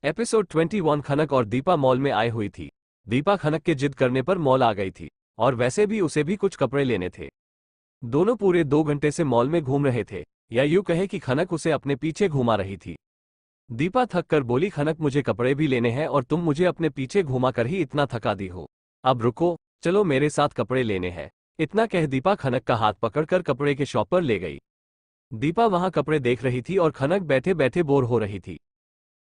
Episode 21। खनक और Deepa mall में आए हुई थी। दीपा खनक के जिद करने पर मॉल आ गई थी और वैसे भी उसे भी कुछ कपड़े लेने थे। दोनों पूरे 2 घंटे से मॉल में घूम रहे थे, या यूं कहे कि खनक उसे अपने पीछे घुमा रही थी। दीपा थक कर बोली, खनक मुझे कपड़े भी लेने हैं और तुम मुझे अपने पीछे घुमा कर ही इतना थका दी हो। अब रुको, चलो मेरे साथ कपड़े लेने हैं। इतना कह दीपा खनक का हाथ पकड़कर कपड़े के शॉप पर ले गई। दीपा वहां कपड़े देख रही थी और खनक बैठे बैठे बोर हो रही थी।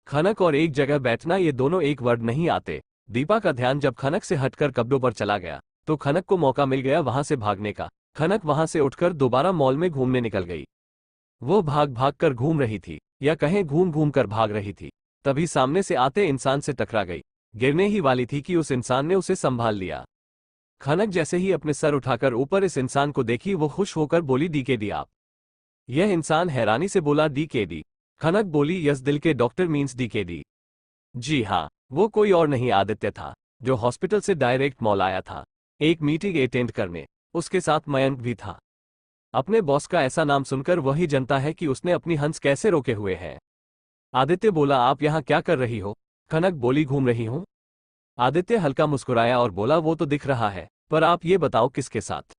खनक और एक जगह बैठना, ये दोनों एक वर्ड नहीं आते। दीपा का ध्यान जब खनक से हटकर कपड़ों पर चला गया तो खनक को मौका मिल गया वहां से भागने का। खनक वहां से उठकर दोबारा मॉल में घूमने निकल गई। वो भाग भाग कर घूम रही थी, या कहें घूम घूम कर भाग रही थी। तभी सामने से आते इंसान से टकरा गई। गिरने ही वाली थी कि उस इंसान ने उसे संभाल लिया। खनक जैसे ही अपने सर उठाकर ऊपर इस इंसान को देखी, वो खुश होकर बोली, डीकेडी आप? यह इंसान हैरानी से बोला, डीकेडी? खनक बोली, यस, दिल के डॉक्टर मीन्स डीकेडी। जी हाँ, वो कोई और नहीं आदित्य था, जो हॉस्पिटल से डायरेक्ट मॉल आया था एक मीटिंग अटेंड करने। उसके साथ मयंक भी था। अपने बॉस का ऐसा नाम सुनकर वही जनता है कि उसने अपनी हंस कैसे रोके हुए है। आदित्य बोला, आप यहाँ क्या कर रही हो? खनक बोली, घूम रही हूँ। आदित्य हल्का मुस्कुराया और बोला, वो तो दिख रहा है, पर आप ये बताओ किसके साथ?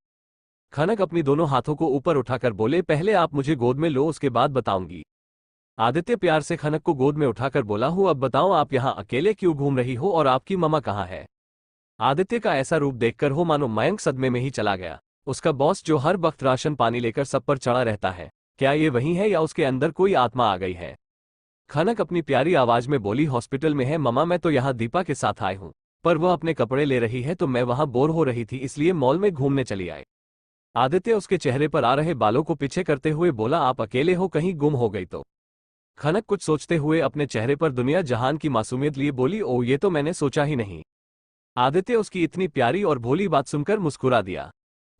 खनक अपनी दोनों हाथों को ऊपर उठाकर बोले, पहले आप मुझे गोद में लो, उसके बाद बताऊंगी। आदित्य प्यार से खनक को गोद में उठाकर बोला, हूँ अब बताओ आप यहाँ अकेले क्यों घूम रही हो और आपकी मम्मा कहाँ है? आदित्य का ऐसा रूप देखकर हो मानो मयंक सदमे में ही चला गया। उसका बॉस जो हर वक्त राशन पानी लेकर सब पर चढ़ा रहता है, क्या ये वही है या उसके अंदर कोई आत्मा आ गई है? खनक अपनी प्यारी आवाज में बोली, हॉस्पिटल में है मम्मा, मैं तो यहाँ दीपा के साथ आई हूँ, पर वह अपने कपड़े ले रही है तो मैं वहां बोर हो रही थी, इसलिए मॉल में घूमने चली आई। आदित्य उसके चेहरे पर आ रहे बालों को पीछे करते हुए बोला, आप अकेले हो, कहीं गुम हो गई तो? खनक कुछ सोचते हुए अपने चेहरे पर दुनिया जहान की मासूमियत लिए बोली, ओ ये तो मैंने सोचा ही नहीं। आदित्य उसकी इतनी प्यारी और भोली बात सुनकर मुस्कुरा दिया।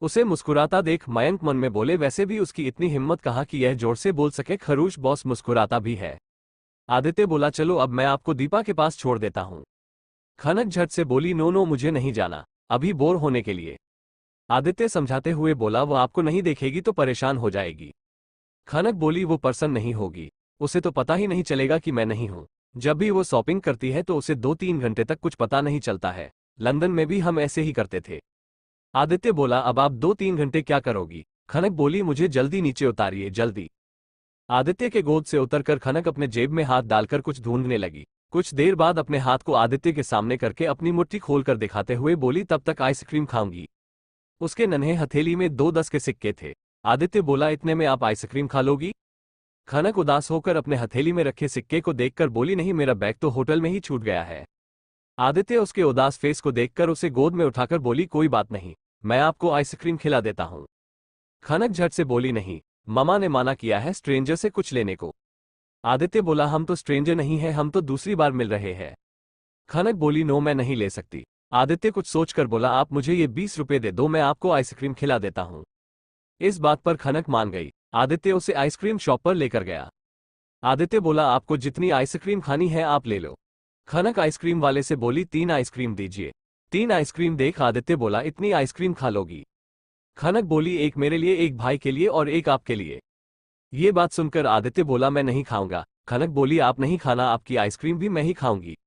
उसे मुस्कुराता देख मयंक मन में बोले, वैसे भी उसकी इतनी हिम्मत कहाँ कि यह जोर से बोल सके, खरूश बॉस मुस्कुराता भी है। आदित्य बोला, चलो अब मैं आपको दीपा के पास छोड़ देता हूँ। खनक झट से बोली, नो नो, मुझे नहीं जाना, अभी बोर होने के लिए। आदित्य समझाते हुए बोला, वो आपको नहीं देखेगी तो परेशान हो जाएगी। खनक बोली, वो पर्सन नहीं होगी, उसे तो पता ही नहीं चलेगा कि मैं नहीं हूं। जब भी वो शॉपिंग करती है तो उसे 2-3 घंटे तक कुछ पता नहीं चलता है। लंदन में भी हम ऐसे ही करते थे। आदित्य बोला, अब आप 2-3 घंटे क्या करोगी? खनक बोली, मुझे जल्दी नीचे उतारिए, जल्दी। आदित्य के गोद से उतरकर खनक अपने जेब में हाथ डालकर कुछ ढूंढने लगी। कुछ देर बाद अपने हाथ को आदित्य के सामने करके अपनी मुट्ठी खोलकर दिखाते हुए बोली, तब तक आइसक्रीम खाऊंगी। उसके नन्हे हथेली में 2 10 के सिक्के थे। आदित्य बोला, इतने में आप आइसक्रीम खा लोगी? खनक उदास होकर अपने हथेली में रखे सिक्के को देखकर बोली, नहीं, मेरा बैग तो होटल में ही छूट गया है। आदित्य उसके उदास फेस को देखकर उसे गोद में उठाकर बोली, कोई बात नहीं, मैं आपको आइसक्रीम खिला देता हूं। खनक झट से बोली, नहीं, ममा ने माना किया है स्ट्रेंजर से कुछ लेने को। आदित्य बोला, हम तो स्ट्रेंजर नहीं है, हम तो दूसरी बार मिल रहे हैं। खनक बोली, नो, मैं नहीं ले सकती। आदित्य कुछ सोचकर बोला, आप मुझे ये 20 रुपए दे दो, मैं आपको आइसक्रीम खिला देता हूं। इस बात पर खनक मान गई। आदित्य उसे आइसक्रीम शॉप पर लेकर गया। आदित्य बोला, आपको जितनी आइसक्रीम खानी है आप ले लो। खनक आइसक्रीम वाले से बोली, 3 आइसक्रीम दीजिए। 3 आइसक्रीम देख आदित्य बोला, इतनी आइसक्रीम खा लोगी? खनक बोली, एक मेरे लिए, एक भाई के लिए और एक आपके लिए। ये बात सुनकर आदित्य बोला, मैं नहीं खाऊंगा। खनक बोली, आप नहीं खाना, आपकी आइसक्रीम भी मैं ही खाऊंगी।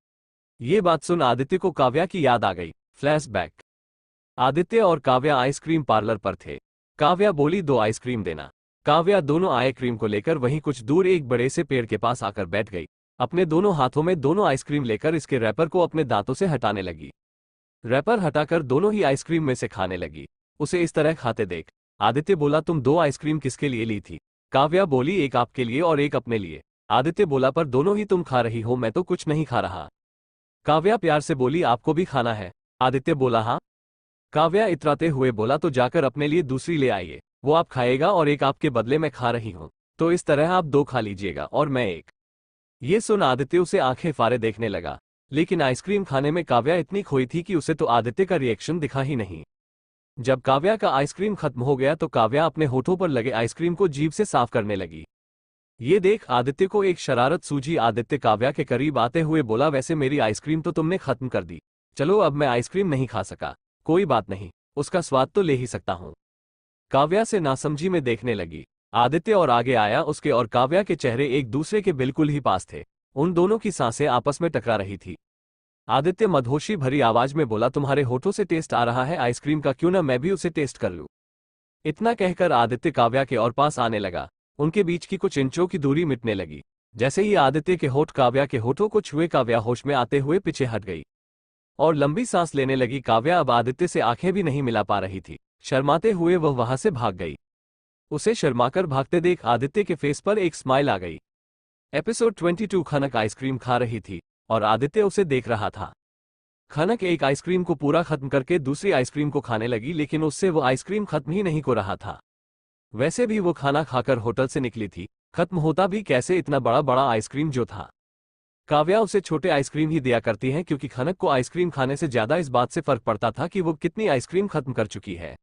ये बात सुन आदित्य को काव्या की याद आ गई। फ्लैशबैक। आदित्य और काव्या आइसक्रीम पार्लर पर थे। काव्या बोली, 2 आइसक्रीम देना। काव्या दोनों आइसक्रीम को लेकर वहीं कुछ दूर एक बड़े से पेड़ के पास आकर बैठ गई। अपने दोनों हाथों में दोनों आइसक्रीम लेकर इसके रैपर को अपने दांतों से हटाने लगी। रैपर हटाकर दोनों ही आइसक्रीम में से खाने लगी। उसे इस तरह खाते देख आदित्य बोला, तुम 2 आइसक्रीम किसके लिए ली थी? काव्या बोली, एक आपके लिए और एक अपने लिए। आदित्य बोला, पर दोनों ही तुम खा रही हो, मैं तो कुछ नहीं खा रहा। काव्या प्यार से बोली, आपको भी खाना है? आदित्य बोला, हाँ। काव्या इतराते हुए बोला, तो जाकर अपने लिए दूसरी ले आइए, वो आप खाएगा और एक आपके बदले में खा रही हूं, तो इस तरह आप 2 खा लीजिएगा और मैं एक। ये सुन आदित्य उसे आंखें फाड़े देखने लगा, लेकिन आइसक्रीम खाने में काव्या इतनी खोई थी कि उसे तो आदित्य का रिएक्शन दिखा ही नहीं। जब काव्या का आइसक्रीम खत्म हो गया तो काव्या अपने होठों पर लगे आइसक्रीम को जीभ से साफ करने लगी। ये देख आदित्य को एक शरारत सूझी। आदित्य काव्या के करीब आते हुए बोला, वैसे मेरी आइसक्रीम तो तुमने खत्म कर दी। चलो, अब मैं आइसक्रीम नहीं खा सका, कोई बात नहीं, उसका स्वाद तो ले ही सकता हूं। काव्या से नासमझी में देखने लगी। आदित्य और आगे आया, उसके और काव्या के चेहरे एक दूसरे के बिल्कुल ही पास थे। उन दोनों की सांसें आपस में टकरा रही थी। आदित्य मदहोशी भरी आवाज में बोला, तुम्हारे होठों से टेस्ट आ रहा है आइसक्रीम का, क्यों ना मैं भी उसे टेस्ट कर लूं। इतना कहकर आदित्य काव्या के और पास आने लगा। उनके बीच की कुछ इंचों की दूरी मिटने लगी। जैसे ही आदित्य के होठ काव्या के होठों को छुए, काव्या होश में आते हुए पीछे हट गई और लंबी सांस लेने लगी। काव्या अब आदित्य से आंखें भी नहीं मिला पा रही थी। शर्माते हुए वह वहां से भाग गई। उसे शर्माकर भागते देख आदित्य के फेस पर एक स्माइल आ गई। एपिसोड 22। खनक आइसक्रीम खा रही थी और आदित्य उसे देख रहा था। खनक एक आइसक्रीम को पूरा खत्म करके दूसरी आइसक्रीम को खाने लगी, लेकिन उससे वो आइसक्रीम खत्म ही नहीं हो रहा था। वैसे भी वो खाना खाकर होटल से निकली थी, खत्म होता भी कैसे इतना बड़ा बड़ा आइसक्रीम जो था। काव्या उसे छोटे आइसक्रीम ही दिया करती है, क्योंकि खनक को आइसक्रीम खाने से ज्यादा इस बात से फर्क पड़ता था कि वो कितनी आइसक्रीम खत्म कर चुकी है।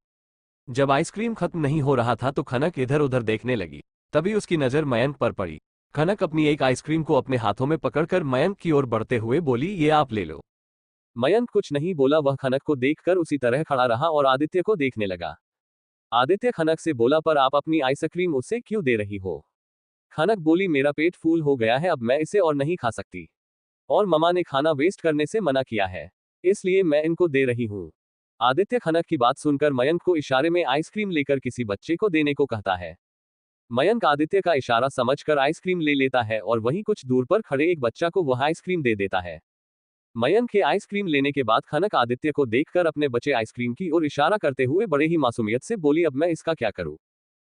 जब आइसक्रीम खत्म नहीं हो रहा था तो खनक इधर उधर देखने लगी। तभी उसकी नजर मयंक पर पड़ी। खनक अपनी एक आइसक्रीम को अपने हाथों में पकड़कर मयंक की ओर बढ़ते हुए बोली, ये आप ले लो। मयंक कुछ नहीं बोला, वह खनक को देखकर उसी तरह खड़ा रहा और आदित्य को देखने लगा। आदित्य खनक से बोला, पर आप अपनी आइसक्रीम उसे क्यों दे रही हो। खनक बोली, मेरा पेट फूल हो गया है, अब मैं इसे और नहीं खा सकती। और ममा ने खाना वेस्ट करने से मना किया है, इसलिए मैं इनको दे रही हूँ। आदित्य खनक की बात सुनकर मयंक को इशारे में आइसक्रीम लेकर किसी बच्चे को देने को कहता है। मयंक आदित्य का इशारा समझकर आइसक्रीम ले लेता है और वहीं कुछ दूर पर खड़े एक बच्चा को वह आइसक्रीम दे देता है। मयंक के आइसक्रीम लेने के बाद खनक आदित्य को देखकर अपने बचे आइसक्रीम की ओर इशारा करते हुए बड़े ही मासूमियत से बोली, अब मैं इसका क्या करूं,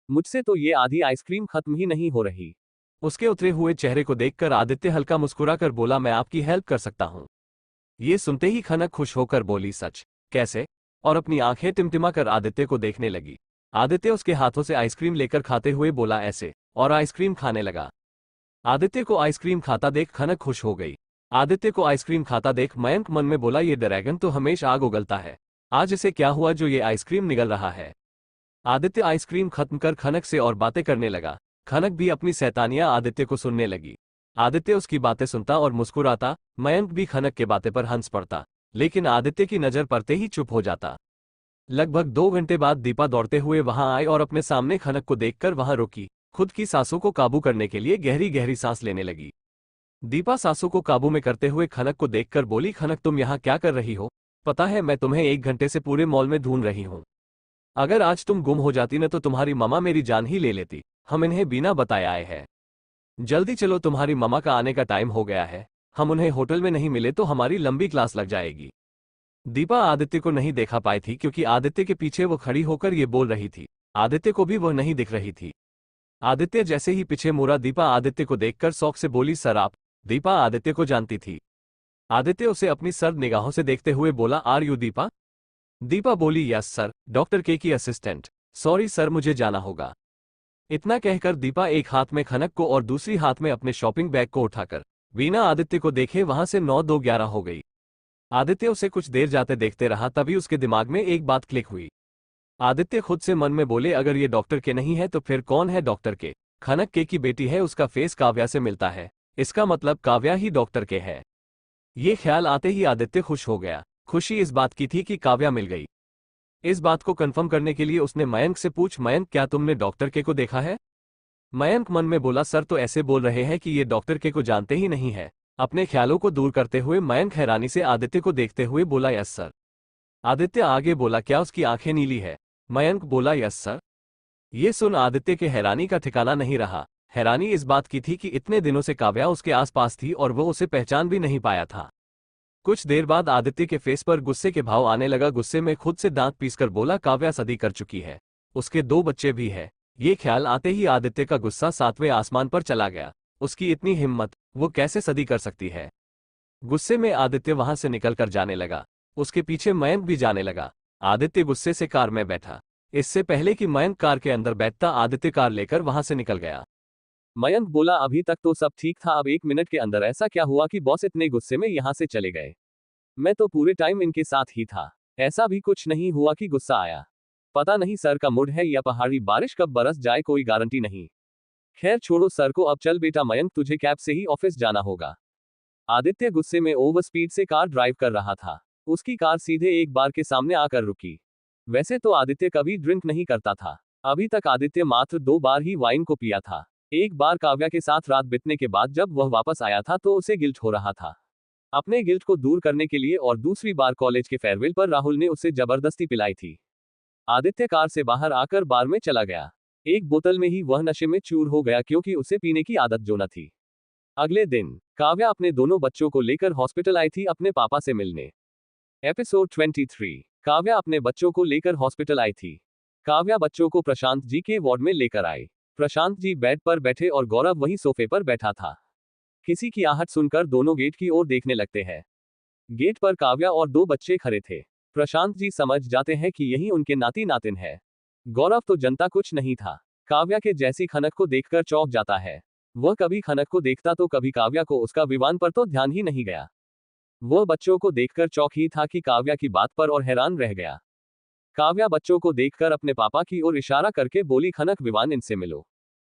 मुझसे तो ये आधी आइसक्रीम खत्म ही नहीं हो रही। उसके उतरे हुए चेहरे को देखकर आदित्य हल्का मुस्कुराकर बोला, मैं आपकी हेल्प कर सकता हूं। ये सुनते ही खनक खुश होकर बोली, सच, कैसे, और अपनी आंखें टिमटिमाकर आदित्य को देखने लगी। आदित्य उसके हाथों से आइसक्रीम लेकर खाते हुए बोला, ऐसे, और आइसक्रीम खाने लगा। आदित्य को आइसक्रीम खाता देख खनक खुश हो गई। आदित्य को आइसक्रीम खाता देख मयंक मन में बोला, ये ड्रैगन तो हमेशा आग उगलता है, आज इसे क्या हुआ जो ये आइसक्रीम निगल रहा है। आदित्य आइसक्रीम खत्म कर खनक से और बातें करने लगा। खनक भी अपनी शैतानियां आदित्य को सुनने लगी। आदित्य उसकी बातें सुनता और मुस्कुराता। मयंक भी खनक के बातें पर हंस पड़ता, लेकिन आदित्य की नजर पड़ते ही चुप हो जाता। लगभग 2 घंटे बाद दीपा दौड़ते हुए वहां आई और अपने सामने खनक को देखकर वहां रुकी। खुद की सांसों को काबू करने के लिए गहरी गहरी सांस लेने लगी। दीपा सांसों को काबू में करते हुए खनक को देखकर बोली, खनक तुम यहाँ क्या कर रही हो। पता है मैं तुम्हें 1 घंटे से पूरे मॉल में ढूंढ रही हूँ। अगर आज तुम गुम हो जाती न तो तुम्हारी ममा मेरी जान ही ले लेती। हम इन्हें बिना बताए आए हैं। जल्दी चलो, तुम्हारी ममा का आने का टाइम हो गया है। हम उन्हें होटल में नहीं मिले तो हमारी लंबी क्लास लग जाएगी। दीपा आदित्य को नहीं देखा पाई थी, क्योंकि आदित्य के पीछे वो खड़ी होकर ये बोल रही थी। आदित्य को भी वह नहीं दिख रही थी। आदित्य जैसे ही पीछे मुड़ा, दीपा आदित्य को देखकर शौक से बोली, सर आप। दीपा आदित्य को जानती थी। आदित्य उसे अपनी सर्द निगाहों से देखते हुए बोला, आर यू दीपा। दीपा बोली, यस सर, डॉक्टर के की असिस्टेंट। सॉरी सर, मुझे जाना होगा। इतना कहकर दीपा एक हाथ में खनक को और दूसरी हाथ में अपने शॉपिंग बैग को उठाकर बिना आदित्य को देखे वहां से 9-2-11 हो गई। आदित्य उसे कुछ देर जाते देखते रहा, तभी उसके दिमाग में एक बात क्लिक हुई। आदित्य खुद से मन में बोले, अगर ये डॉक्टर के नहीं है तो फिर कौन है डॉक्टर के। खनक के की बेटी है, उसका फेस काव्या से मिलता है, इसका मतलब काव्या ही डॉक्टर के है। ये ख्याल आते ही आदित्य खुश हो गया। खुशी इस बात की थी कि काव्या मिल गई। इस बात को कंफर्म करने के लिए उसने मयंक से पूछ, मयंक क्या तुमने डॉक्टर के को देखा है। मयंक मन में बोला, सर तो ऐसे बोल रहे हैं कि ये डॉक्टर के को जानते ही नहीं है। अपने ख्यालों को दूर करते हुए मयंक हैरानी से आदित्य को देखते हुए बोला, यस सर। आदित्य आगे बोला, क्या उसकी आंखें नीली है। मयंक बोला, यस सर। ये सुन आदित्य के हैरानी का ठिकाना नहीं रहा। हैरानी इस बात की थी कि इतने दिनों से काव्या उसके आसपास थी और वो उसे पहचान भी नहीं पाया था। कुछ देर बाद आदित्य के फेस पर गुस्से के भाव आने लगा। गुस्से में खुद से दांत पीसकर बोला, काव्या शादी कर चुकी है, उसके 2 बच्चे भी है। ये ख्याल आते ही आदित्य का गुस्सा 7वें आसमान पर चला गया। उसकी इतनी हिम्मत, वो कैसे शादी कर सकती है। गुस्से में आदित्य वहां से निकलकर जाने लगा। उसके पीछे मयंक भी जाने लगा। आदित्य गुस्से से कार में बैठा। इससे पहले कि मयंक कार के अंदर बैठता, आदित्य कार लेकर वहां से निकल गया। मयंक बोला, अभी तक तो सब ठीक था, अब 1 मिनट के अंदर ऐसा क्या हुआ कि बॉस इतने गुस्से में यहां से चले गए। मैं तो पूरे टाइम इनके साथ ही था, ऐसा भी कुछ नहीं हुआ कि गुस्सा आया। पता नहीं सर का मूड है या पहाड़ी बारिश कब बरस जाए, कोई गारंटी नहीं। खैर छोड़ो सर को, अब चल बेटा मयंक, तुझे कैब से ही ऑफिस जाना होगा। आदित्य गुस्से में ओवर स्पीड से कार ड्राइव कर रहा था। उसकी कार सीधे एक बार के सामने आकर रुकी। वैसे तो आदित्य कभी ड्रिंक नहीं करता था। अभी तक आदित्य मात्र 2 बार ही वाइन को पिया था। एक बार काव्या के साथ रात बीतने के बाद जब वह वापस आया था तो उसे गिल्ट हो रहा था। अपने गिल्ट को दूर करने के लिए और दूसरी बार कॉलेज के फेयरवेल पर राहुल ने उसे जबरदस्ती पिलाई थी। आदित्य कार से बाहर आकर बार में चला गया। एक बोतल में ही वह नशे में चूर हो गया क्योंकि उसे पीने की आदत जो न थी। अगले दिन काव्या अपने दोनों बच्चों को लेकर हॉस्पिटल आई थी अपने पापा से मिलने। एपिसोड 23। काव्या अपने बच्चों को लेकर हॉस्पिटल आई थी। काव्या बच्चों को प्रशांत जी के वार्ड में लेकर आई। प्रशांत जी बेड पर बैठे और गौरव वही सोफे पर बैठा था। किसी की आहट सुनकर दोनों गेट की ओर देखने लगते हैं। गेट पर काव्या और दो बच्चे खड़े थे। प्रशांत जी समझ जाते हैं कि यही उनके नाती नातिन है। गौरव तो जनता कुछ नहीं था। काव्या के जैसी खनक को देखकर चौंक जाता है। वह कभी खनक को देखता तो कभी काव्या को, उसका विवान पर तो ध्यान ही नहीं गया। वह बच्चों को देखकर चौंक ही था कि काव्या की बात पर और हैरान रह गया। काव्या बच्चों को देखकर अपने पापा की ओर इशारा करके बोली, खनक विवान इनसे मिलो,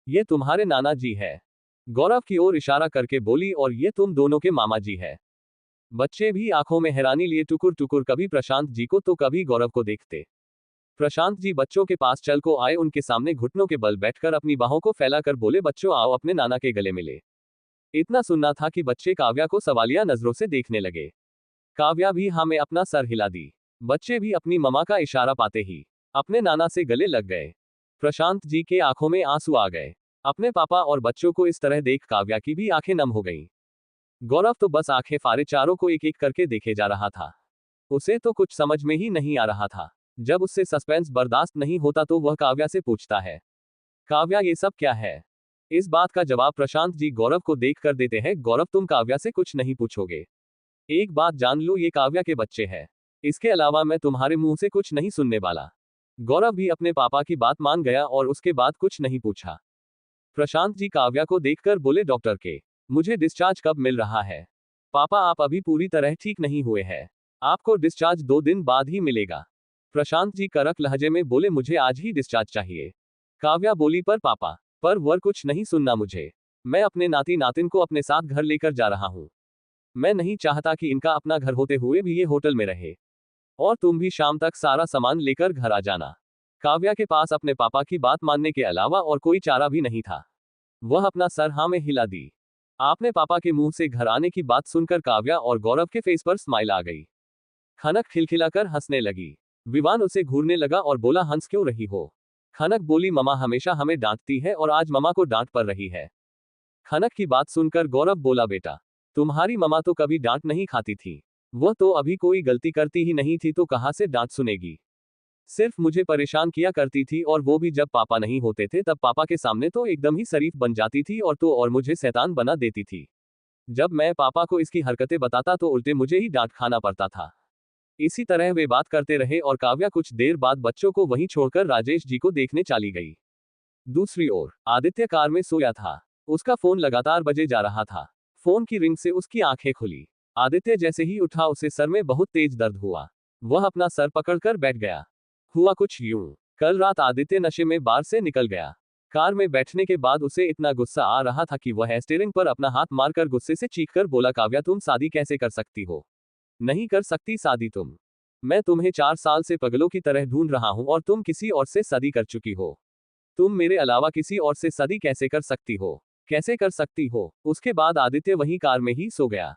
ये तुम्हारे नाना जी है। गौरव की ओर इशारा करके बोली, और ये तुम दोनों के मामा जी है। बच्चे भी आंखों में हैरानी लिए टुकुर टुकुर कभी प्रशांत जी को तो कभी गौरव को देखते। प्रशांत जी बच्चों के पास चल को आए, उनके सामने घुटनों के बल बैठकर अपनी बाहों को फैलाकर बोले, बच्चों आओ अपने नाना के गले मिले। इतना सुनना था कि बच्चे काव्या को सवालिया नजरों से देखने लगे। काव्या भी हाँ में अपना सर हिला दी। बच्चे भी अपनी ममा का इशारा पाते ही अपने नाना से गले लग गए। प्रशांत जी के आंखों में आंसू आ गए। अपने पापा और बच्चों को इस तरह देख काव्या की भी आंखें नम हो गईं। गौरव तो बस आंखें फाड़े चारों को एक एक करके देखे जा रहा था। उसे तो कुछ समझ में ही नहीं आ रहा था। जब उससे सस्पेंस बर्दाश्त नहीं होता तो वह काव्या से पूछता है, काव्या ये सब क्या है? इस बात का जवाब प्रशांत जी गौरव को देख कर देते हैं, गौरव तुम काव्या से कुछ नहीं पूछोगे। एक बात जान लो, ये काव्या के बच्चे हैं। इसके अलावा मैं तुम्हारे मुंह से कुछ नहीं सुनने वाला। गौरव भी अपने पापा की बात मान गया और उसके बाद कुछ नहीं पूछा। प्रशांत जी काव्या को देखकर बोले, डॉक्टर के, मुझे डिस्चार्ज कब मिल रहा है? पापा आप अभी पूरी तरह ठीक नहीं हुए हैं। आपको डिस्चार्ज 2 दिन बाद ही मिलेगा। प्रशांत जी कड़क लहजे में बोले, मुझे आज ही डिस्चार्ज चाहिए। काव्या बोली, पर पापा, पर वर कुछ नहीं सुनना मुझे। मैं अपने नाती नातिन को अपने साथ घर लेकर जा रहा हूँ। मैं नहीं चाहता कि इनका अपना घर होते हुए भी ये होटल में रहे। और तुम भी शाम तक सारा सामान लेकर घर आ जाना। काव्या के पास अपने पापा की बात मानने के अलावा और कोई चारा भी नहीं था। वह अपना सर हाँ में हिला दी। आपने पापा के मुंह से घर आने की बात सुनकर काव्या और गौरव के फेस पर स्माइल आ गई। खनक खिलखिलाकर हंसने लगी। विवान उसे घूरने लगा और बोला, हंस क्यों रही हो? खनक बोली, ममा हमेशा हमें डांटती है और आज ममा को डांट पड़ रही है। खनक की बात सुनकर गौरव बोला, बेटा तुम्हारी ममा तो कभी डांट नहीं खाती थी। वह तो अभी कोई गलती करती ही नहीं थी तो कहां से डांट सुनेगी। सिर्फ मुझे परेशान किया करती थी, और वो भी जब पापा नहीं होते थे तब पापा के सामने तो एकदम ही शरीफ बन जाती थी और मुझे शैतान बना देती थी। जब मैं पापा को इसकी हरकतें बताता तो उल्टे मुझे ही डांट खाना पड़ता था। इसी तरह वे बात करते रहे और काव्या कुछ देर बाद बच्चों को वहीं छोड़कर राजेश जी को देखने चली गई। दूसरी ओर आदित्य कार में सोया था। उसका फोन लगातार बजे जा रहा था। फोन की रिंग से उसकी आंखें खुली। आदित्य जैसे ही उठा उसे सर में बहुत तेज दर्द हुआ। वह अपना सर पकड़कर बैठ गया। हुआ कुछ यूं, कल रात आदित्य नशे में बार से निकल गया। कार में बैठने के बाद उसे इतना गुस्सा आ रहा था कि वह स्टीयरिंग पर अपना हाथ मारकर गुस्से से चीखकर बोला, काव्या तुम शादी कैसे कर सकती हो? नहीं कर सकती शादी तुम। मैं तुम्हें 4 साल से पगलों की तरह ढूंढ रहा हूं और तुम किसी और से शादी कर चुकी हो। तुम मेरे अलावा किसी और से शादी कैसे कर सकती हो? कैसे कर सकती हो? उसके बाद आदित्य वहीं कार में ही सो गया।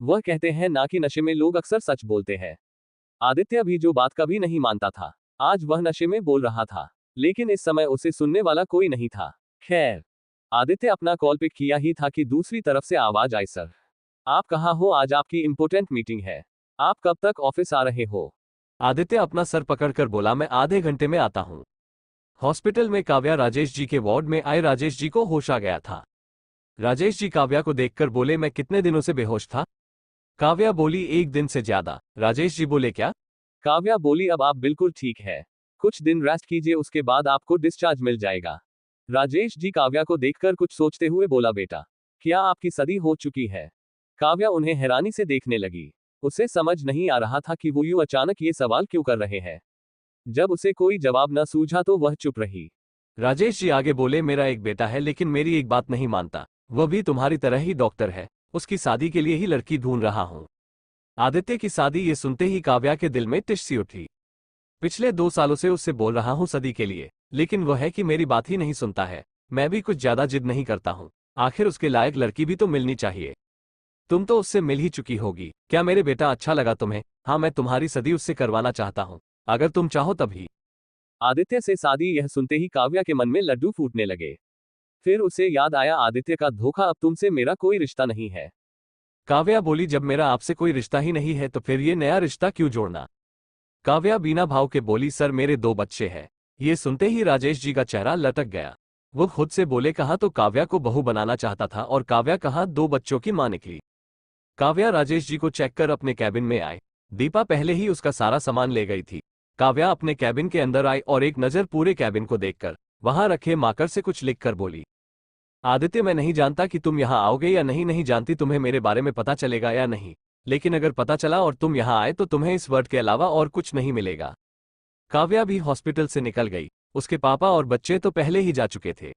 वह कहते हैं ना कि नशे में लोग अक्सर सच बोलते हैं। आदित्य भी जो बात कभी नहीं मानता था, आज वह नशे में बोल रहा था, लेकिन इस समय उसे सुनने वाला कोई नहीं था। खैर, आदित्य अपना कॉल पिक किया ही था कि दूसरी तरफ से आवाज आई, सर आप कहाँ हो? आज आपकी इंपॉर्टेंट मीटिंग है। आप कब तक ऑफिस आ रहे हो? आदित्य अपना सर पकड़कर बोला, मैं आधे घंटे में आता हूँ। हॉस्पिटल में काव्या राजेश जी के वार्ड में आए। राजेश जी को होश आ गया था। राजेश जी काव्या को देखकर बोले, मैं कितने दिनों से बेहोश था? काव्या बोली, 1 दिन से ज्यादा। राजेश जी बोले, क्या? काव्या बोली, अब आप बिल्कुल ठीक है। कुछ दिन रेस्ट कीजिए, उसके बाद आपको डिस्चार्ज मिल जाएगा। राजेश जी काव्या को देखकर कुछ सोचते हुए बोला, बेटा क्या आपकी शादी हो चुकी है? काव्या उन्हें हैरानी से देखने लगी। उसे समझ नहीं आ रहा था कि वो यूं अचानक ये सवाल क्यों कर रहे हैं। जब उसे कोई जवाब न सूझा तो वह चुप रही। राजेश जी आगे बोले, मेरा एक बेटा है लेकिन मेरी एक बात नहीं मानता। वह भी तुम्हारी तरह ही डॉक्टर है। उसकी शादी के लिए ही लड़की ढूंढ रहा हूं। आदित्य की शादी ये सुनते ही काव्या के दिल में टिश सी उठी। पिछले 2 सालों से उससे बोल रहा हूं शादी के लिए, लेकिन वह है कि मेरी बात ही नहीं सुनता है। मैं भी कुछ ज्यादा जिद नहीं करता हूँ, आखिर उसके लायक लड़की भी तो मिलनी चाहिए। तुम तो उससे मिल ही चुकी होगी। क्या मेरे बेटा अच्छा लगा तुम्हें? हाँ, मैं तुम्हारी शादी उससे करवाना चाहता हूँ, अगर तुम चाहो तभी। आदित्य से शादी यह सुनते ही काव्या के मन में लड्डू फूटने लगे। फिर उसे याद आया आदित्य का धोखा, अब तुमसे मेरा कोई रिश्ता नहीं है। काव्या बोली, जब मेरा आपसे कोई रिश्ता ही नहीं है तो फिर ये नया रिश्ता क्यों जोड़ना? काव्या बिना भाव के बोली, सर मेरे 2 बच्चे हैं। ये सुनते ही राजेश जी का चेहरा लटक गया। वो खुद से बोले, कहा तो काव्या को बहू बनाना चाहता था और काव्या कहा 2 बच्चों की मां निकली। काव्या राजेश जी को चेक कर अपने कैबिन में आए। दीपा पहले ही उसका सारा सामान ले गई थी। काव्या अपने कैबिन के अंदर आई और एक नजर पूरे कैबिन को देखकर वहां रखे मार्कर से कुछ लिखकर बोली, आदित्य मैं नहीं जानता कि तुम यहाँ आओगे या नहीं, नहीं जानती तुम्हें मेरे बारे में पता चलेगा या नहीं, लेकिन अगर पता चला और तुम यहाँ आए तो तुम्हें इस वर्ड के अलावा और कुछ नहीं मिलेगा। काव्या भी हॉस्पिटल से निकल गई। उसके पापा और बच्चे तो पहले ही जा चुके थे।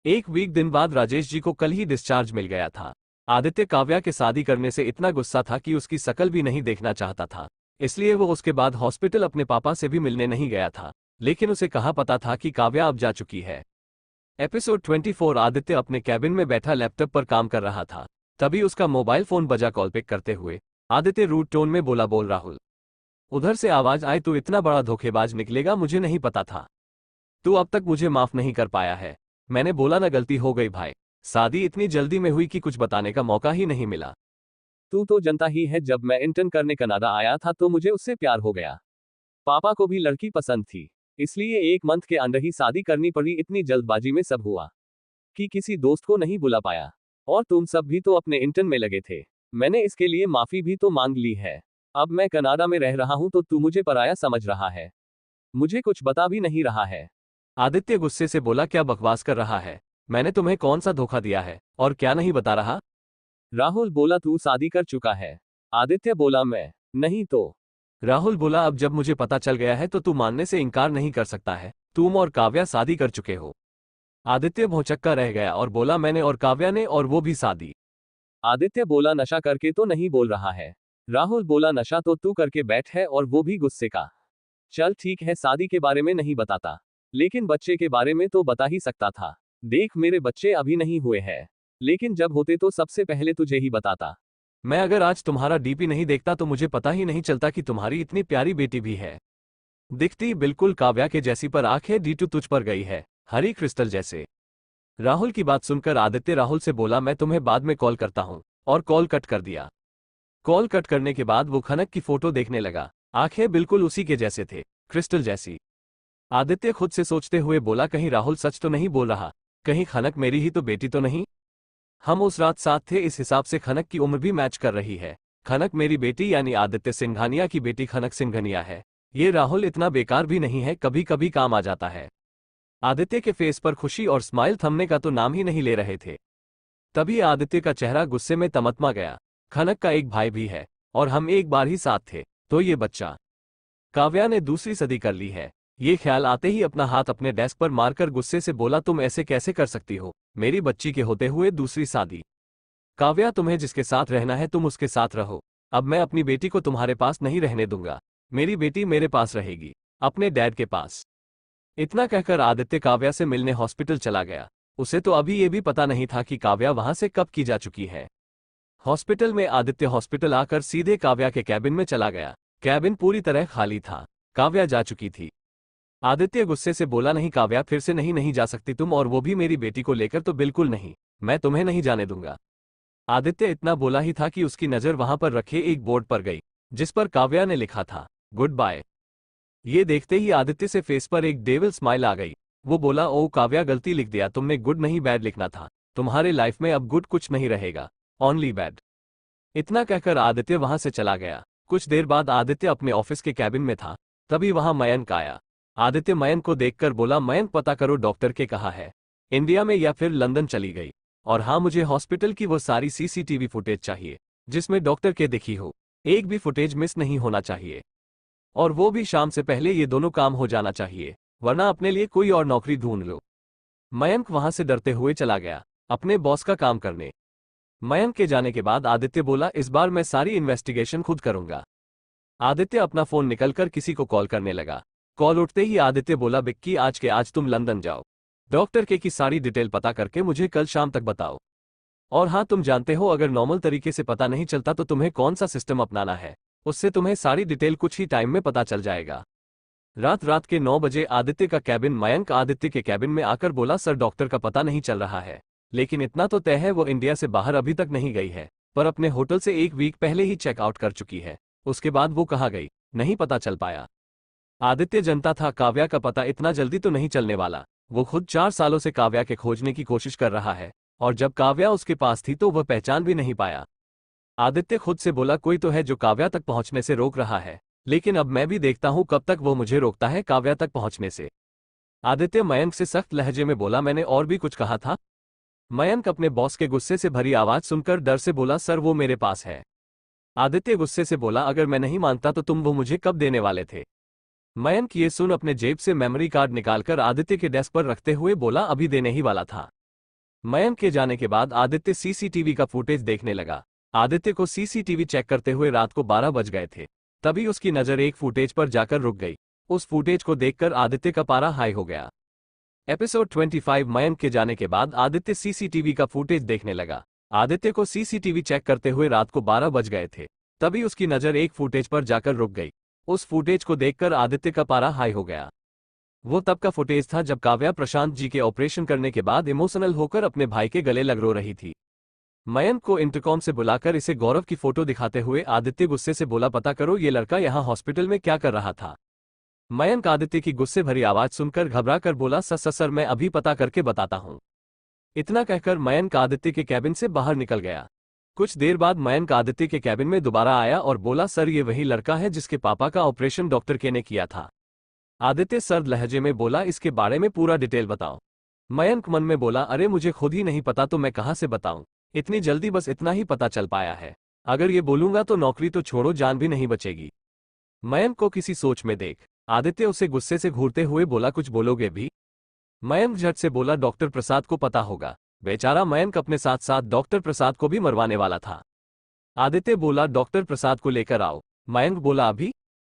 1 वीक दिन बाद राजेश जी को कल ही डिस्चार्ज मिल गया था। आदित्य काव्या के शादी करने से इतना गुस्सा था कि उसकी शकल भी नहीं देखना चाहता था, इसलिए वो उसके बाद हॉस्पिटल अपने पापा से भी मिलने नहीं गया था। लेकिन उसे कहाँ पता था कि काव्या अब जा चुकी है। एपिसोड 24। आदित्य अपने कैबिन में बैठा लैपटॉप पर काम कर रहा था, तभी उसका मोबाइल फोन बजा। कॉल पिक करते हुए आदित्य रूड टोन में बोला, बोल राहुल। उधर से आवाज आई, तू इतना बड़ा धोखेबाज निकलेगा मुझे नहीं पता था। तू अब तक मुझे माफ नहीं कर पाया है। मैंने बोला ना, गलती हो गई भाई। शादी इतनी जल्दी में हुई कि कुछ बताने का मौका ही नहीं मिला। तू तो जनता ही है, जब मैं इंटर्न करने कनाडा आया था तो मुझे उससे प्यार हो गया। पापा को भी लड़की पसंद थी, इसलिए 1 मंथ के अंदर ही शादी करनी पड़ी। इतनी जल्दबाजी में सब हुआ कि किसी दोस्त को नहीं बुला पाया। और तुम सब भी तो अपने इंटर्न में लगे थे। मैंने इसके लिए माफी भी तो मांग ली है। अब मैं कनाडा में रह रहा हूं तो तू मुझे पराया समझ रहा है, मुझे कुछ बता भी नहीं रहा है। आदित्य गुस्से से बोला, क्या बकवास कर रहा है? मैंने तुम्हें कौन सा धोखा दिया है और क्या नहीं बता रहा? राहुल बोला, तू शादी कर चुका है। आदित्य बोला, मैं नहीं तो। राहुल बोला, अब जब मुझे पता चल गया है तो तू मानने से इनकार नहीं कर सकता है। तुम और काव्या शादी कर चुके हो। आदित्य भौचक्का रह गया और बोला, मैंने और काव्या ने, और वो भी शादी। आदित्य बोला, नशा करके तो नहीं बोल रहा है। राहुल बोला, नशा तो तू करके बैठ है, और वो भी गुस्से का। चल ठीक है, शादी के बारे में नहीं बताता, लेकिन बच्चे के बारे में तो बता ही सकता था। देख मेरे बच्चे अभी नहीं हुए हैं, लेकिन जब होते तो सबसे पहले तुझे ही बताता। मैं अगर आज तुम्हारा डीपी नहीं देखता तो मुझे पता ही नहीं चलता कि तुम्हारी इतनी प्यारी बेटी भी है। दिखती बिल्कुल काव्या के जैसी, पर आंखें डीटू तुझ पर गई है, हरी क्रिस्टल जैसे। राहुल की बात सुनकर आदित्य राहुल से बोला, मैं तुम्हें बाद में कॉल करता हूं, और कॉल कट कर दिया। कॉल कट करने के बाद वो खनक की फोटो देखने लगा। आंखें बिल्कुल उसी के जैसे थे, क्रिस्टल जैसी। आदित्य खुद से सोचते हुए बोला, कहीं राहुल सच तो नहीं बोल रहा? कहीं खनक मेरी ही तो बेटी तो नहीं? हम उस रात साथ थे, इस हिसाब से खनक की उम्र भी मैच कर रही है। खनक मेरी बेटी यानी आदित्य सिंघानिया की बेटी खनक सिंघानिया है। ये राहुल इतना बेकार भी नहीं है, कभी कभी काम आ जाता है। आदित्य के फेस पर खुशी और स्माइल थमने का तो नाम ही नहीं ले रहे थे। तभी आदित्य का चेहरा गुस्से में तमतमा गया। खनक का एक भाई भी है और हम एक बार ही साथ थे, तो ये बच्चा काव्या ने दूसरी शादी कर ली है। ये ख्याल आते ही अपना हाथ अपने डेस्क पर मारकर गुस्से से बोला, तुम ऐसे कैसे कर सकती हो? मेरी बच्ची के होते हुए दूसरी शादी? काव्या, तुम्हें जिसके साथ रहना है तुम उसके साथ रहो। अब मैं अपनी बेटी को तुम्हारे पास नहीं रहने दूंगा। मेरी बेटी मेरे पास रहेगी, अपने डैड के पास। इतना कहकर आदित्य काव्या से मिलने हॉस्पिटल चला गया। उसे तो अभी ये भी पता नहीं था कि काव्या वहां से कब की जा चुकी है। हॉस्पिटल में आदित्य हॉस्पिटल आकर सीधे काव्या के कैबिन में चला गया। कैबिन पूरी तरह खाली था, काव्या जा चुकी थी। आदित्य गुस्से से बोला, नहीं काव्या, फिर से नहीं, नहीं जा सकती तुम, और वो भी मेरी बेटी को लेकर तो बिल्कुल नहीं। मैं तुम्हें नहीं जाने दूंगा। आदित्य इतना बोला ही था कि उसकी नजर वहां पर रखे एक बोर्ड पर गई, जिस पर काव्या ने लिखा था, गुड बाय। ये देखते ही आदित्य से फेस पर एक डेविल स्माइल आ गई। वो बोला, ओ काव्या, गलती लिख दिया तुमने, गुड नहीं बैड लिखना था। तुम्हारे लाइफ में अब गुड कुछ नहीं रहेगा, ओनली बैड। इतना कहकर आदित्य वहां से चला गया। कुछ देर बाद आदित्य अपने ऑफिस के कैबिन में था, तभी वहां मयंक आया। आदित्य मयंक को देखकर बोला, मयंक पता करो डॉक्टर के कहा है, इंडिया में या फिर लंदन चली गई। और हाँ, मुझे हॉस्पिटल की वो सारी सीसीटीवी फुटेज चाहिए जिसमें डॉक्टर के दिखी हो। एक भी फुटेज मिस नहीं होना चाहिए, और वो भी शाम से पहले। ये दोनों काम हो जाना चाहिए, वरना अपने लिए कोई और नौकरी ढूंढ लो। मयंक वहां से डरते हुए चला गया अपने बॉस का काम करने। मयंक के जाने के बाद आदित्य बोला, इस बार मैं सारी इन्वेस्टिगेशन खुद करूंगा। आदित्य अपना फोन निकलकर किसी को कॉल करने लगा। कॉल उठते ही आदित्य बोला, बिक्की, आज के आज तुम लंदन जाओ। डॉक्टर के की सारी डिटेल पता करके मुझे कल शाम तक बताओ। और हाँ, तुम जानते हो अगर नॉर्मल तरीके से पता नहीं चलता तो तुम्हें कौन सा सिस्टम अपनाना है, उससे तुम्हें सारी डिटेल कुछ ही टाइम में पता चल जाएगा। रात के 9 बजे आदित्य का कैबिन। मयंक आदित्य के कैबिन में आकर बोला, सर डॉक्टर का पता नहीं चल रहा है, लेकिन इतना तो तय है वो इंडिया से बाहर अभी तक नहीं गई है, पर अपने होटल से 1 वीक पहले ही चेकआउट कर चुकी है। उसके बाद वो कहाँ गई, नहीं पता चल पाया। आदित्य जानता था काव्या का पता इतना जल्दी तो नहीं चलने वाला। वो खुद 4 सालों से काव्या के खोजने की कोशिश कर रहा है, और जब काव्या उसके पास थी तो वह पहचान भी नहीं पाया। आदित्य खुद से बोला, कोई तो है जो काव्या तक पहुंचने से रोक रहा है, लेकिन अब मैं भी देखता हूं कब तक वो मुझे रोकता है काव्या तक पहुंचने से। आदित्य मयंक से सख्त लहजे में बोला, मैंने और भी कुछ कहा था। मयंक अपने बॉस के गुस्से से भरी आवाज सुनकर डर से बोला, सर वो मेरे पास है। आदित्य गुस्से से बोला, अगर मैं नहीं मानता तो तुम वो मुझे कब देने वाले थे। मयंक ये सुन अपने जेब से मेमोरी कार्ड निकालकर आदित्य के डेस्क पर रखते हुए बोला, अभी देने ही वाला था। मयंक के जाने के बाद आदित्य सीसीटीवी का फुटेज देखने लगा। आदित्य को सीसीटीवी चेक करते हुए रात को 12 बज गए थे। तभी उसकी नजर एक फुटेज पर जाकर रुक गई। उस फुटेज को देखकर आदित्य का पारा हाई हो गया। एपिसोड 25। मयंक के जाने के बाद आदित्य सीसीटीवी का फुटेज देखने लगा। आदित्य को सीसीटीवी चेक करते हुए रात को 12 बज गए थे। तभी उसकी नजर एक फुटेज पर जाकर रुक गई। उस फुटेज को देखकर आदित्य का पारा हाई हो गया। वो तब का फुटेज था जब काव्या प्रशांत जी के ऑपरेशन करने के बाद इमोशनल होकर अपने भाई के गले लग रो रही थी। मयंक को इंटरकॉम से बुलाकर इसे गौरव की फोटो दिखाते हुए आदित्य गुस्से से बोला, पता करो ये लड़का यहाँ हॉस्पिटल में क्या कर रहा था। मयंक आदित्य की गुस्से भरी आवाज सुनकर घबरा कर बोला, सर मैं अभी पता करके बताता हूँ। इतना कहकर मयंक आदित्य के कैबिन से बाहर निकल गया। कुछ देर बाद मयंक आदित्य के कैबिन में दोबारा आया और बोला, सर ये वही लड़का है जिसके पापा का ऑपरेशन डॉक्टर के ने किया था। आदित्य सर्द लहजे में बोला, इसके बारे में पूरा डिटेल बताओ। मयंक मन में बोला, अरे मुझे खुद ही नहीं पता तो मैं कहाँ से बताऊं, इतनी जल्दी बस इतना ही पता चल पाया है। अगर ये बोलूंगा तो नौकरी तो छोड़ो जान भी नहीं बचेगी। मयंक को किसी सोच में देख आदित्य उसे गुस्से से घूरते हुए बोला, कुछ बोलोगे भी। मयंक झट से बोला, डॉक्टर प्रसाद को पता होगा। बेचारा मयंक अपने साथ साथ डॉक्टर प्रसाद को भी मरवाने वाला था। आदित्य बोला, डॉक्टर प्रसाद को लेकर आओ। मयंक बोला, अभी।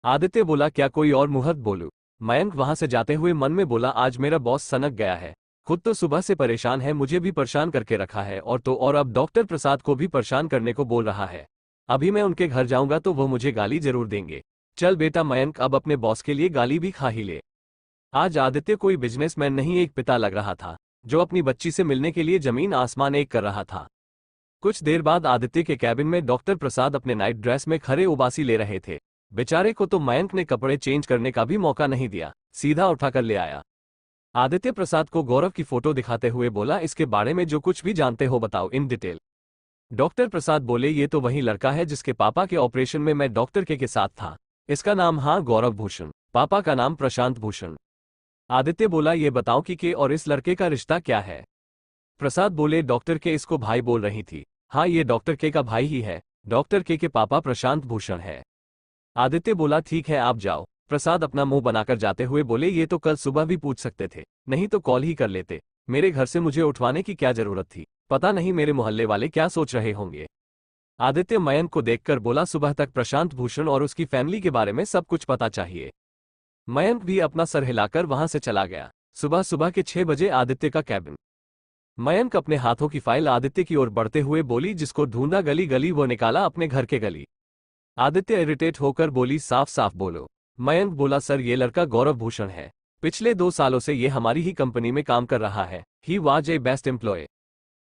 आदित्य बोला, क्या कोई और मुहूर्त बोलूं। मयंक वहां से जाते हुए मन में बोला, आज मेरा बॉस सनक गया है, खुद तो सुबह से परेशान है, मुझे भी परेशान करके रखा है, और अब डॉक्टर प्रसाद को भी परेशान करने को बोल रहा है। अभी मैं उनके घर जाऊंगा तो वो मुझे गाली जरूर देंगे। चल बेटा मयंक, अब अपने बॉस के लिए गाली भी खा ही ले। आज आदित्य कोई बिजनेसमैन नहीं, एक पिता लग रहा था जो अपनी बच्ची से मिलने के लिए जमीन आसमान एक कर रहा था। कुछ देर बाद आदित्य के कैबिन में डॉक्टर प्रसाद अपने नाइट ड्रेस में खड़े उबासी ले रहे थे। बेचारे को तो मयंक ने कपड़े चेंज करने का भी मौका नहीं दिया, सीधा उठाकर ले आया। आदित्य प्रसाद को गौरव की फोटो दिखाते हुए बोला, इसके बारे में जो कुछ भी जानते हो बताओ इन डिटेल। डॉक्टर प्रसाद बोले, ये तो वही लड़का है जिसके पापा के ऑपरेशन में मैं डॉक्टर के साथ था। इसका नाम हाँ गौरव भूषण, पापा का नाम प्रशांत भूषण। आदित्य बोला, ये बताओ कि के और इस लड़के का रिश्ता क्या है। प्रसाद बोले, डॉक्टर के इसको भाई बोल रही थी। हाँ ये डॉक्टर के का भाई ही है, डॉक्टर के पापा प्रशांत भूषण है। आदित्य बोला, ठीक है आप जाओ। प्रसाद अपना मुंह बनाकर जाते हुए बोले, ये तो कल सुबह भी पूछ सकते थे, नहीं तो कॉल ही कर लेते। मेरे घर से मुझे उठवाने की क्या जरूरत थी, पता नहीं मेरे मोहल्ले वाले क्या सोच रहे होंगे। आदित्य मयंक को देखकर बोला, सुबह तक प्रशांत भूषण और उसकी फैमिली के बारे में सब कुछ पता चाहिए। मयंक भी अपना सर हिलाकर वहां से चला गया। सुबह के 6 बजे आदित्य का कैबिन। मयंक अपने हाथों की फाइल आदित्य की ओर बढ़ते हुए बोली, जिसको ढूंढा गली गली वो निकाला अपने घर के गली। आदित्य इरिटेट होकर बोली, साफ साफ बोलो। मयंक बोला, सर ये लड़का गौरव भूषण है, पिछले 2 सालों से ये हमारी ही कंपनी में काम कर रहा है। He was a best employee.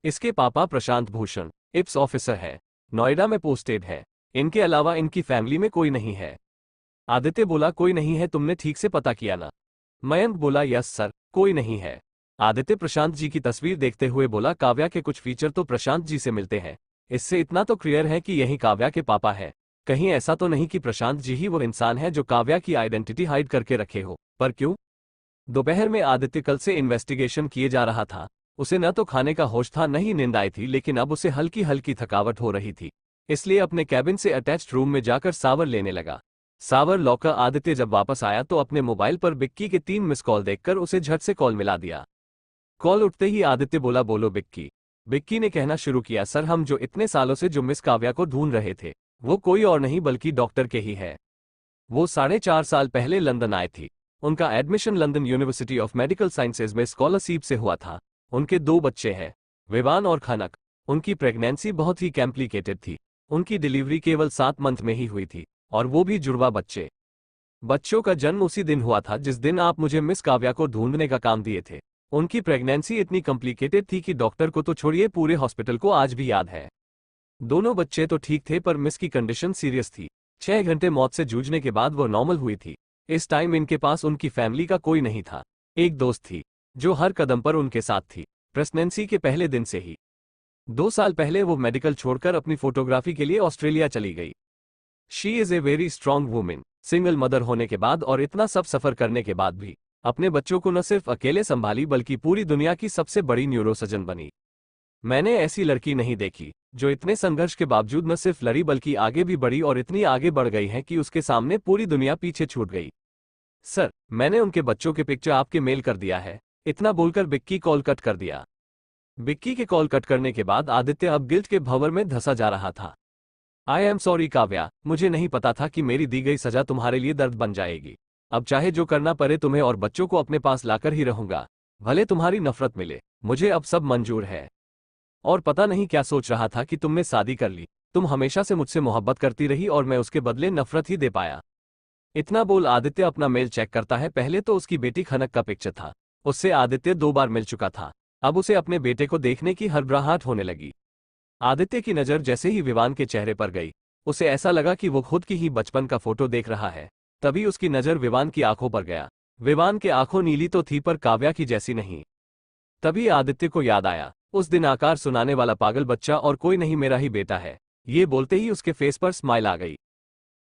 इसके पापा प्रशांत भूषण इप्स ऑफिसर है, नोएडा में पोस्टेड है। इनके अलावा इनकी फैमिली में कोई नहीं है। आदित्य बोला, कोई नहीं है, तुमने ठीक से पता किया ना। मयंक बोला, यस सर, कोई नहीं है। आदित्य प्रशांत जी की तस्वीर देखते हुए बोला, काव्या के कुछ फीचर तो प्रशांत जी से मिलते हैं, इससे इतना तो क्लियर है कि यही काव्या के पापा है। कहीं ऐसा तो नहीं कि प्रशांत जी ही वो इंसान है जो काव्या की आइडेंटिटी हाइड करके रखे हो, पर क्यों। दोपहर में आदित्य कल से इन्वेस्टिगेशन किए जा रहा था। उसे न तो खाने का होश था, न ही नींद आई थी, लेकिन अब उसे हल्की हल्की थकावट हो रही थी, इसलिए अपने कैबिन से अटैच्ड रूम में जाकर सावर लेने लगा। सावर लौकर आदित्य जब वापस आया तो अपने मोबाइल पर बिक्की के 3 मिस कॉल देखकर उसे झट से कॉल मिला दिया। कॉल उठते ही आदित्य बोला, बोलो बिक्की। बिक्की ने कहना शुरू किया, सर हम जो इतने सालों से जो मिस काव्या को ढूंढ रहे थे वो कोई और नहीं बल्कि डॉक्टर के ही है। वो 4.5 साल पहले लंदन आए थी। उनका admission London university of medical sciences में स्कॉलरशिप से हुआ था। उनके 2 बच्चे हैं, विवान और खनक। उनकी प्रेगनेंसी बहुत ही कॉम्प्लिकेटेड थी। उनकी डिलीवरी केवल 7 मंथ में ही हुई थी, और वो भी जुड़वा बच्चे। बच्चों का जन्म उसी दिन हुआ था जिस दिन आप मुझे मिस काव्या को ढूंढने का काम दिए थे। उनकी प्रेगनेंसी इतनी कॉम्प्लिकेटेड थी कि डॉक्टर को तो छोड़िए, पूरे हॉस्पिटल को आज भी याद है। दोनों बच्चे तो ठीक थे, पर मिस की कंडीशन सीरियस थी। 6 घंटे मौत से जूझने के बाद वो नॉर्मल हुई थी। इस टाइम इनके पास उनकी फैमिली का कोई नहीं था। एक दोस्त थी जो हर कदम पर उनके साथ थी, प्रेगनेंसी के पहले दिन से ही। 2 साल पहले वो मेडिकल छोड़कर अपनी फोटोग्राफी के लिए ऑस्ट्रेलिया चली गई। She is a very strong women. Single mother होने के बाद और इतना सब सफर करने के बाद भी अपने बच्चों को न सिर्फ अकेले संभाली बल्कि पूरी दुनिया की सबसे बड़ी न्यूरोसर्जन बनी। मैंने ऐसी लड़की नहीं देखी जो इतने संघर्ष के बावजूद न सिर्फ लड़ी बल्कि आगे भी बढ़ी, और इतनी आगे बढ़ गई है कि उसके सामने पूरी दुनिया पीछे छूट गई। सर, मैंने उनके बच्चों के पिक्चर आपके मेल कर दिया है। इतना बोलकर बिक्की कॉल कट कर दिया। बिक्की के कॉल कट करने के बाद आदित्य अब गिल्ट के भंवर में धंसा जा रहा था। आई एम सॉरी काव्या, मुझे नहीं पता था कि मेरी दी गई सजा तुम्हारे लिए दर्द बन जाएगी। अब चाहे जो करना पड़े तुम्हें और बच्चों को अपने पास लाकर ही रहूंगा, भले तुम्हारी नफरत मिले, मुझे अब सब मंजूर है। और पता नहीं क्या सोच रहा था कि तुमने शादी कर ली। तुम हमेशा से मुझसे मोहब्बत करती रही और मैं उसके बदले नफरत ही दे पाया। इतना बोल आदित्य अपना मेल चेक करता है। पहले तो उसकी बेटी खनक का पिक्चर था। उससे आदित्य 2 बार मिल चुका था। अब उसे अपने बेटे को देखने की हड़बड़ाहट होने लगी। आदित्य की नज़र जैसे ही विवान के चेहरे पर गई, उसे ऐसा लगा कि वो खुद की ही बचपन का फोटो देख रहा है। तभी उसकी नज़र विवान की आंखों पर गया। विवान के आंखों नीली तो थी पर काव्या की जैसी नहीं। तभी आदित्य को याद आया, उस दिन आकार सुनाने वाला पागल बच्चा और कोई नहीं, मेरा ही बेटा है। ये बोलते ही उसके फेस पर स्माइल आ गई।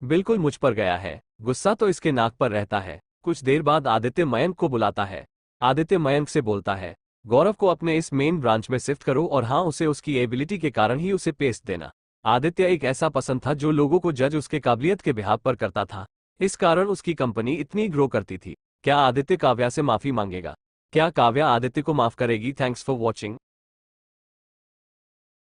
बिल्कुल मुझ पर गया है, गुस्सा तो इसके नाक पर रहता है। कुछ देर बाद आदित्य मयंक को बुलाता है। आदित्य मयंक से बोलता है, गौरव को अपने इस मेन ब्रांच में शिफ्ट करो और हाँ, उसे उसकी एबिलिटी के कारण ही उसे पेश देना। आदित्य एक ऐसा पसंद था जो लोगों को जज उसके काबिलियत के बिहाफ पर करता था। इस कारण उसकी कंपनी इतनी ग्रो करती थी। क्या आदित्य काव्या से माफी मांगेगा? क्या काव्या आदित्य को माफ करेगी? Thanks for watching.